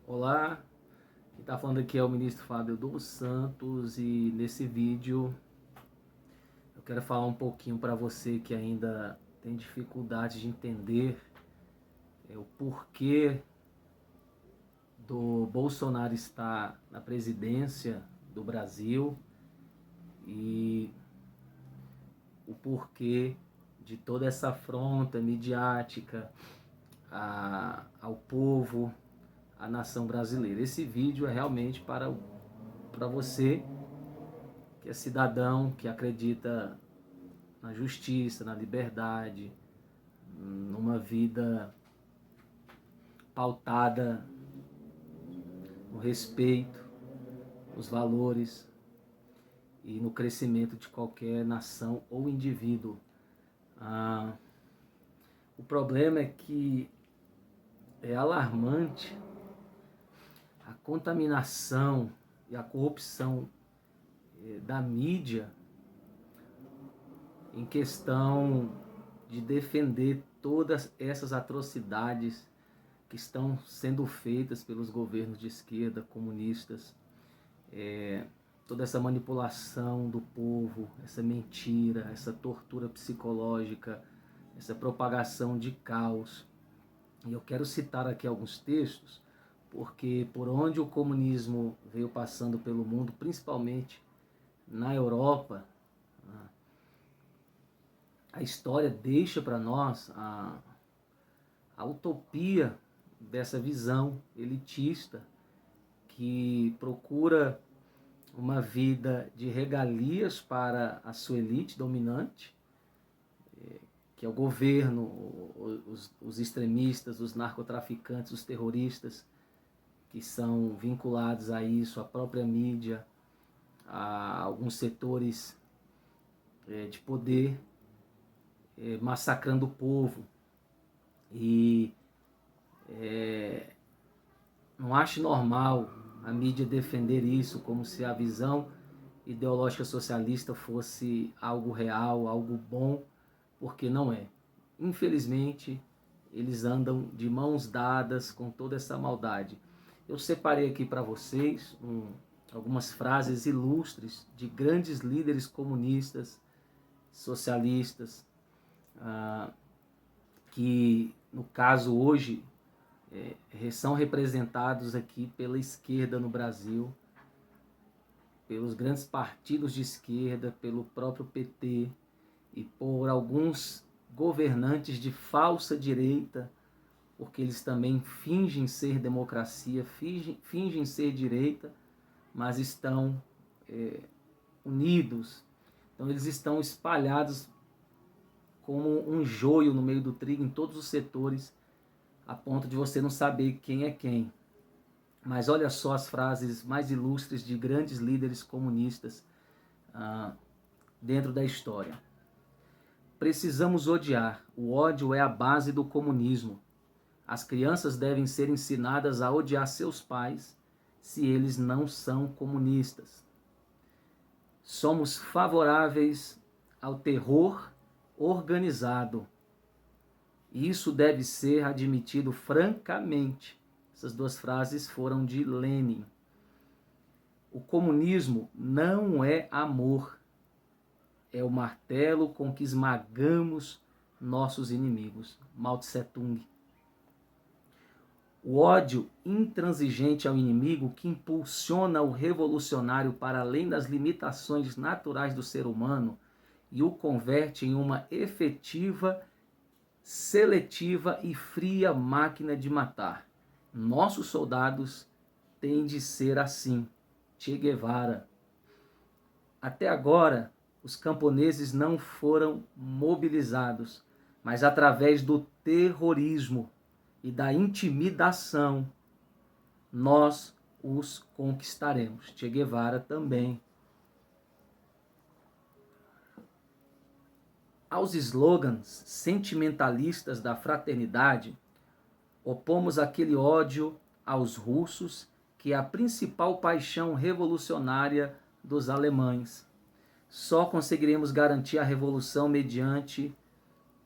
Olá, quem está falando aqui é o ministro Fábio dos Santos e nesse vídeo eu quero falar um pouquinho para você que ainda tem dificuldade de entender o porquê do Bolsonaro estar na presidência do Brasil e o porquê de toda essa afronta midiática ao povo, à nação brasileira. Esse vídeo é realmente para você que é cidadão, que acredita na justiça, na liberdade, numa vida pautada no respeito, nos valores e no crescimento de qualquer nação ou indivíduo. O problema é que é alarmante a contaminação e a corrupção da mídia em questão de defender todas essas atrocidades que estão sendo feitas pelos governos de esquerda, comunistas, toda essa manipulação do povo, essa mentira, essa tortura psicológica, essa propagação de caos. E eu quero citar aqui alguns textos, porque por onde o comunismo veio passando pelo mundo, principalmente na Europa, a história deixa para nós a utopia dessa visão elitista que procura uma vida de regalias para a sua elite dominante, que é o governo, os extremistas, os narcotraficantes, os terroristas, que são vinculados a isso, a própria mídia, a alguns setores de poder, massacrando o povo. E não acho normal a mídia defender isso como se a visão ideológica socialista fosse algo real, algo bom, porque não é. Infelizmente, eles andam de mãos dadas com toda essa maldade. Eu separei aqui para vocês algumas frases ilustres de grandes líderes comunistas, socialistas, que no caso hoje são representados aqui pela esquerda no Brasil, pelos grandes partidos de esquerda, pelo próprio PT e por alguns governantes de falsa direita, porque eles também fingem ser democracia, fingem ser direita, mas estão unidos. Então eles estão espalhados como um joio no meio do trigo em todos os setores, a ponto de você não saber quem é quem. Mas olha só as frases mais ilustres de grandes líderes comunistas dentro da história. Precisamos odiar. O ódio é a base do comunismo. As crianças devem ser ensinadas a odiar seus pais se eles não são comunistas. Somos favoráveis ao terror organizado. Isso deve ser admitido francamente. Essas duas frases foram de Lenin. O comunismo não é amor. É o martelo com que esmagamos nossos inimigos. Mao Tse Tung. O ódio intransigente ao inimigo que impulsiona o revolucionário para além das limitações naturais do ser humano e o converte em uma efetiva, seletiva e fria máquina de matar. Nossos soldados têm de ser assim. Che Guevara. Até agora, os camponeses não foram mobilizados, mas através do terrorismo e da intimidação, nós os conquistaremos. Che Guevara também. Aos slogans sentimentalistas da fraternidade, opomos aquele ódio aos russos, que é a principal paixão revolucionária dos alemães. Só conseguiremos garantir a revolução mediante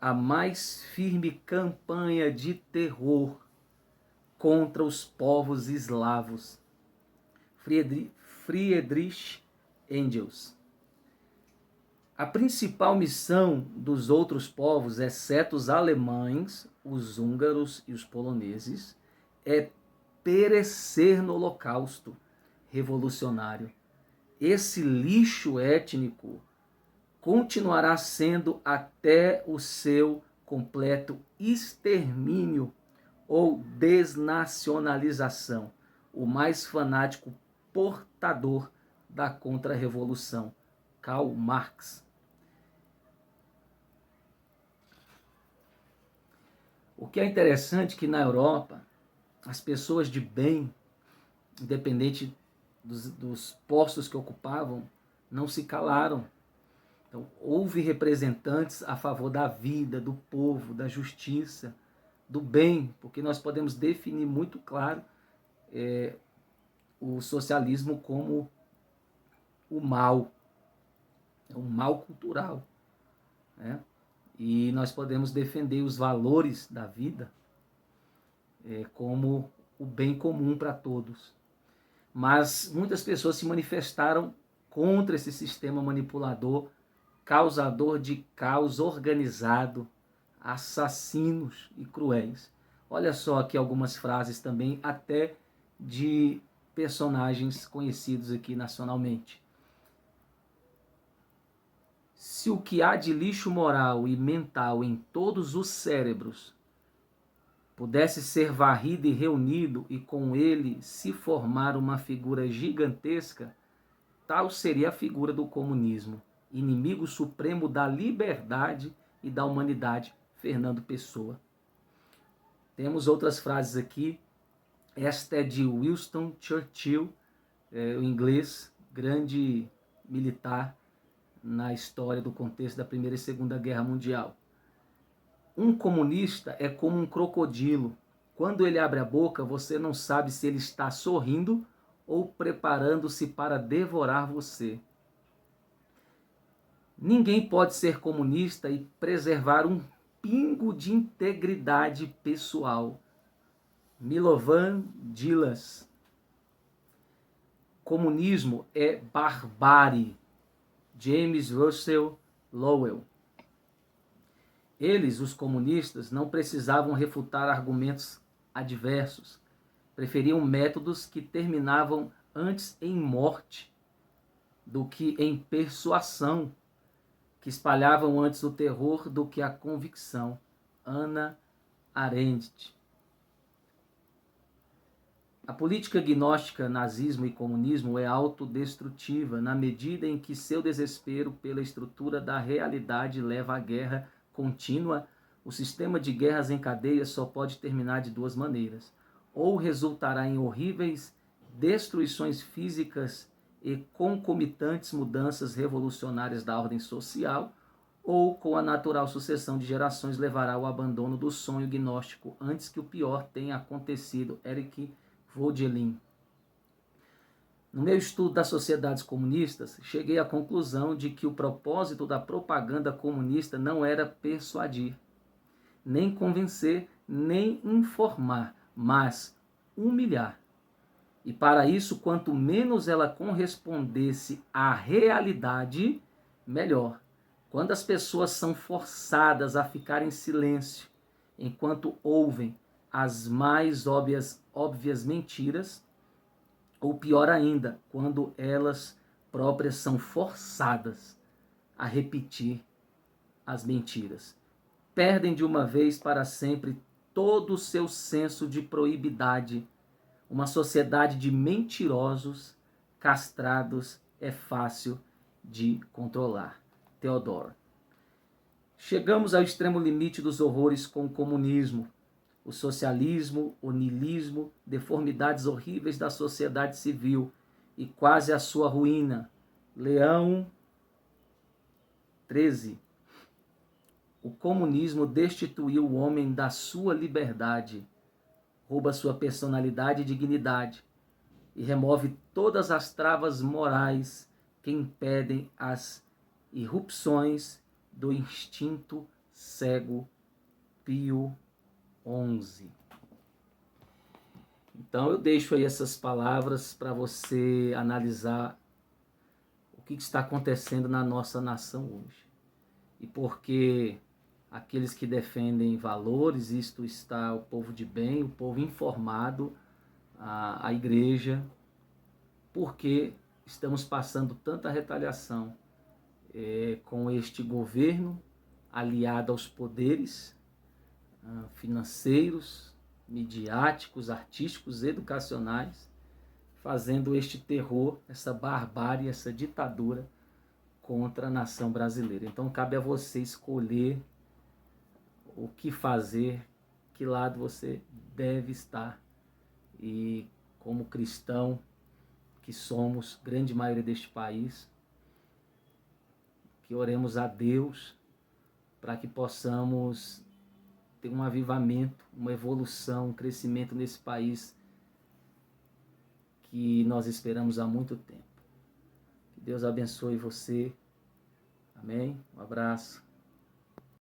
a mais firme campanha de terror contra os povos eslavos. Friedrich Engels. A principal missão dos outros povos, exceto os alemães, os húngaros e os poloneses, é perecer no holocausto revolucionário. Esse lixo étnico continuará sendo até o seu completo extermínio ou desnacionalização, o mais fanático portador da contra-revolução, Karl Marx. O que é interessante é que na Europa, as pessoas de bem, independente dos postos que ocupavam, não se calaram. Então, houve representantes a favor da vida, do povo, da justiça, do bem, porque nós podemos definir muito claro o socialismo como o mal, um mal cultural, né? E nós podemos defender os valores da vida como o bem comum para todos. Mas muitas pessoas se manifestaram contra esse sistema manipulador, causador de caos organizado, assassinos e cruéis. Olha só aqui algumas frases também, até de personagens conhecidos aqui nacionalmente. Se o que há de lixo moral e mental em todos os cérebros pudesse ser varrido e reunido e com ele se formar uma figura gigantesca, tal seria a figura do comunismo, inimigo supremo da liberdade e da humanidade, Fernando Pessoa. Temos outras frases aqui. Esta é de Winston Churchill, o inglês, grande militar na história do contexto da Primeira e Segunda Guerra Mundial. Um comunista é como um crocodilo. Quando ele abre a boca, você não sabe se ele está sorrindo ou preparando-se para devorar você. Ninguém pode ser comunista e preservar um pingo de integridade pessoal. Milovan Dilas. Comunismo é barbárie. James Russell Lowell. Eles, os comunistas, não precisavam refutar argumentos adversos. Preferiam métodos que terminavam antes em morte do que em persuasão, que espalhavam antes o terror do que a convicção. Hannah Arendt. A política gnóstica, nazismo e comunismo é autodestrutiva na medida em que seu desespero pela estrutura da realidade leva à guerra contínua. O sistema de guerras em cadeia só pode terminar de duas maneiras. Ou resultará em horríveis destruições físicas e concomitantes mudanças revolucionárias da ordem social, ou com a natural sucessão de gerações levará ao abandono do sonho gnóstico antes que o pior tenha acontecido. Eric Voegelin. No meu estudo das sociedades comunistas, cheguei à conclusão de que o propósito da propaganda comunista não era persuadir, nem convencer, nem informar, mas humilhar. E para isso, quanto menos ela correspondesse à realidade, melhor. Quando as pessoas são forçadas a ficar em silêncio, enquanto ouvem as mais óbvias mentiras, ou pior ainda, quando elas próprias são forçadas a repetir as mentiras, perdem de uma vez para sempre todo o seu senso de proibidade. Uma sociedade de mentirosos, castrados, é fácil de controlar. Theodore. Chegamos ao extremo limite dos horrores com o comunismo, o socialismo, o niilismo, deformidades horríveis da sociedade civil e quase a sua ruína. Leão 13. O comunismo destituiu o homem da sua liberdade, rouba sua personalidade e dignidade e remove todas as travas morais que impedem as irrupções do instinto cego. Pio 11. Então eu deixo aí essas palavras para você analisar o que está acontecendo na nossa nação hoje. E porque aqueles que defendem valores, isto está o povo de bem, o povo informado, a igreja, porque estamos passando tanta retaliação com este governo aliado aos poderes financeiros, midiáticos, artísticos, educacionais, fazendo este terror, essa barbárie, essa ditadura contra a nação brasileira. Então cabe a você escolher o que fazer, que lado você deve estar. E como cristão que somos, grande maioria deste país, que oremos a Deus para que possamos ter um avivamento, uma evolução, um crescimento nesse país que nós esperamos há muito tempo. Que Deus abençoe você. Amém? Um abraço.